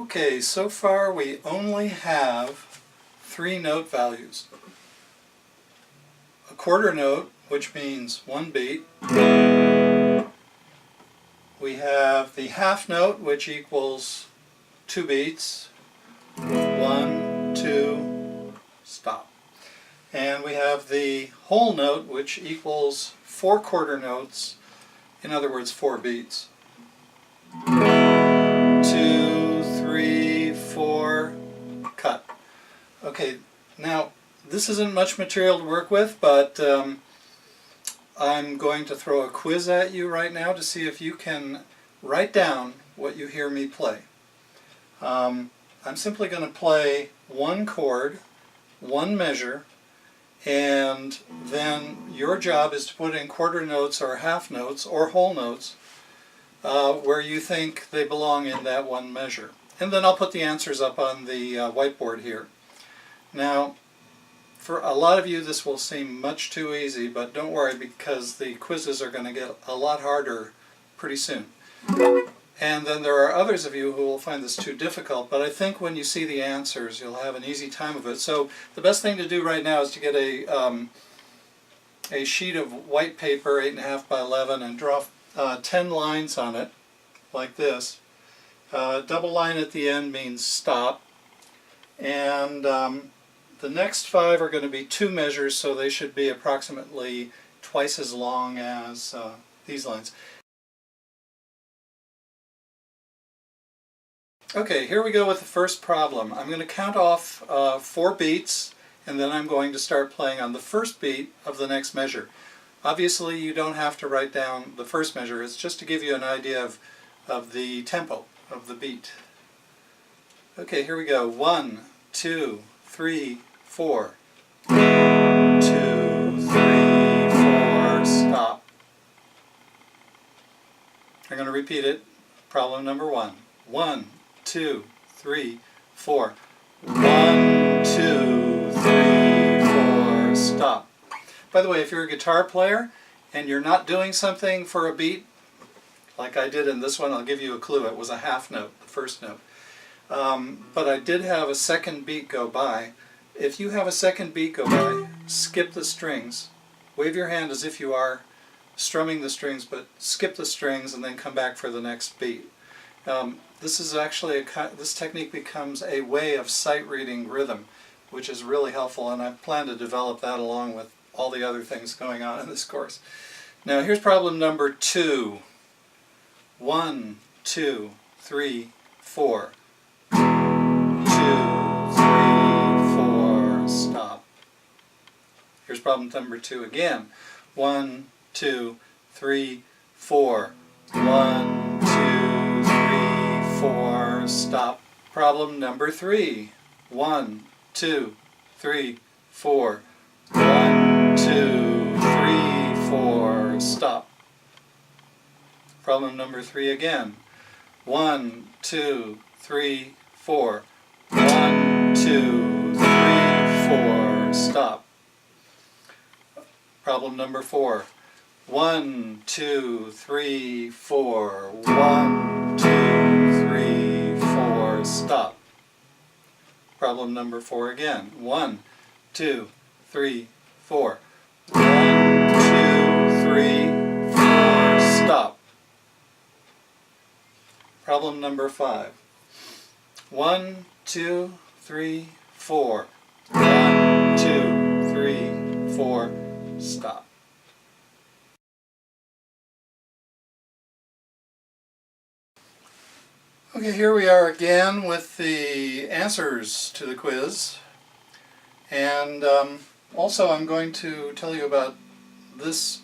Okay, so far we only have 3 note values. A quarter note, which means 1 beat. We have the half note, which equals 2 beats. 1, 2, stop. And we have the whole note, which equals 4 quarter notes, in other words 4 beats. 2, 3, 4, cut. Okay, now this isn't much material to work with, but I'm going to throw a quiz at you right now to see if you can write down what you hear me play. I'm simply going to play one chord, one measure, and then your job is to put in quarter notes or half notes or whole notes where you think they belong in that one measure. And then I'll put the answers up on the whiteboard here. Now, for a lot of you this will seem much too easy, but don't worry, because the quizzes are going to get a lot harder pretty soon. And then there are others of you who will find this too difficult, but I think when you see the answers you'll have an easy time of it. So the best thing to do right now is to get a sheet of white paper, 8.5 by 11, and draw 10 lines on it, like this. Double line at the end means stop. And the next 5 are going to be 2 measures, so they should be approximately twice as long as these lines. Okay, here we go with the first problem. I'm going to count off 4 beats, and then I'm going to start playing on the first beat of the next measure. Obviously you don't have to write down the first measure, it's just to give you an idea of the tempo of the beat. Okay, here we go. 1, 2, 3, 4. 2, 3, 4, stop. I'm going to repeat it. Problem number 1. 1, 2, 3, 4. 1, 2, 3, 4, stop. By the way, if you're a guitar player and you're not doing something for a beat, like I did in this one, I'll give you a clue. It was a half note, the first note. But I did have a second beat go by. If you have a second beat go by, skip the strings. Wave your hand as if you are strumming the strings, but skip the strings and then come back for the next beat. This is actually this technique becomes a way of sight reading rhythm, which is really helpful, and I plan to develop that along with all the other things going on in this course. Now here's problem number 2. 1, 2, 3, 4. 2, 3, 4, stop. Here's problem number 2 again. 1, 2, 3, 4. 1, 2, 3, 4, stop. Problem number 3. 1, 2, 3, 4. 1, 2, 3, 4, stop. Problem number 3 again. 1, 2, 3, 4. 1, 2, 3, 4, stop. Problem number 4. 1, 2, 3, 4. 1, 2, 3, 4, stop. Problem number 4 again. 1, 2, 3, 4. 1, 2, 3, 4, stop. Problem number 5. 1, 2, 3, 4. 1, 2, 3, 4, stop. Okay, here we are again with the answers to the quiz. And also I'm going to tell you about this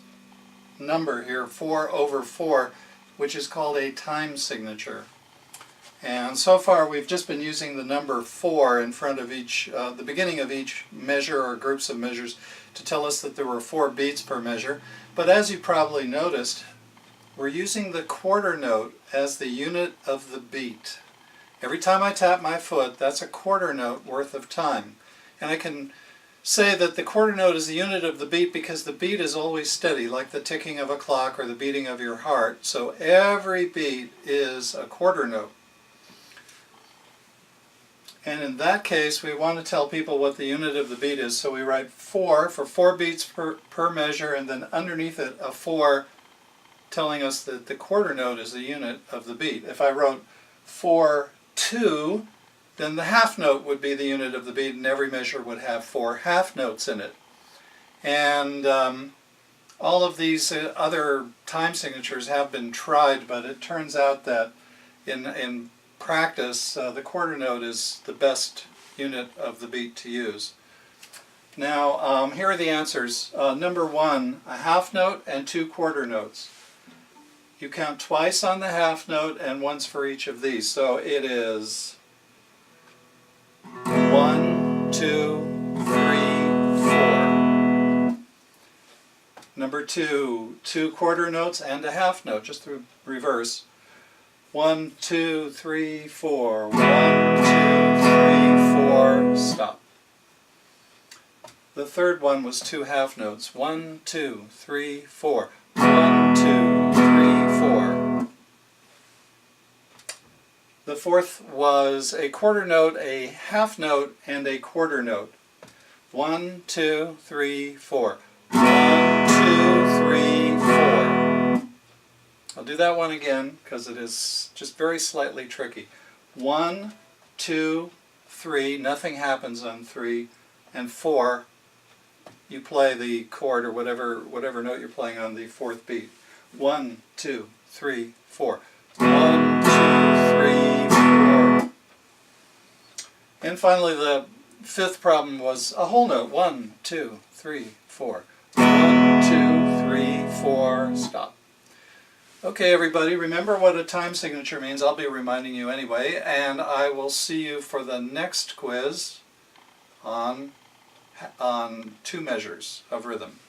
number here, 4/4, which is called a time signature. And so far we've just been using the number 4 in front of each, the beginning of each measure or groups of measures to tell us that there were 4 beats per measure. But as you probably noticed, we're using the quarter note as the unit of the beat. Every time I tap my foot, that's a quarter note worth of time. And I can say that the quarter note is the unit of the beat because the beat is always steady, like the ticking of a clock or the beating of your heart. So every beat is a quarter note. And in that case, we want to tell people what the unit of the beat is, so we write 4 for 4 beats per measure, and then underneath it a 4 telling us that the quarter note is the unit of the beat. If I wrote 4/2, then the half note would be the unit of the beat, and every measure would have 4 half notes in it. And all of these other time signatures have been tried, but it turns out that in practice, the quarter note is the best unit of the beat to use. Now, here are the answers. Number 1, a half note and 2 quarter notes. You count twice on the half note and once for each of these. So it is 1, 2, 3, 4. Number 2, 2 quarter notes and a half note, just the reverse. 1, 2, 3, 4. 1, 2, 3, 4. Stop. The third one was 2 half notes. 1, 2, 3, 4. 1, 2, 3, 4. The fourth was a quarter note, a half note, and a quarter note. 1, 2, 3, 4. 1, 2, 3, 4. I'll do that one again because it is just very slightly tricky. 1, 2, 3, nothing happens on 3, and 4, you play the chord or whatever note you're playing on the fourth beat. 1, 2, 3, 4. 1, 2, 3, 4. And finally, the fifth problem was a whole note. 1, 2, 3, 4. 1, 2, 3, 4. Stop. Okay, everybody, remember what a time signature means. I'll be reminding you anyway, and I will see you for the next quiz on 2 measures of rhythm.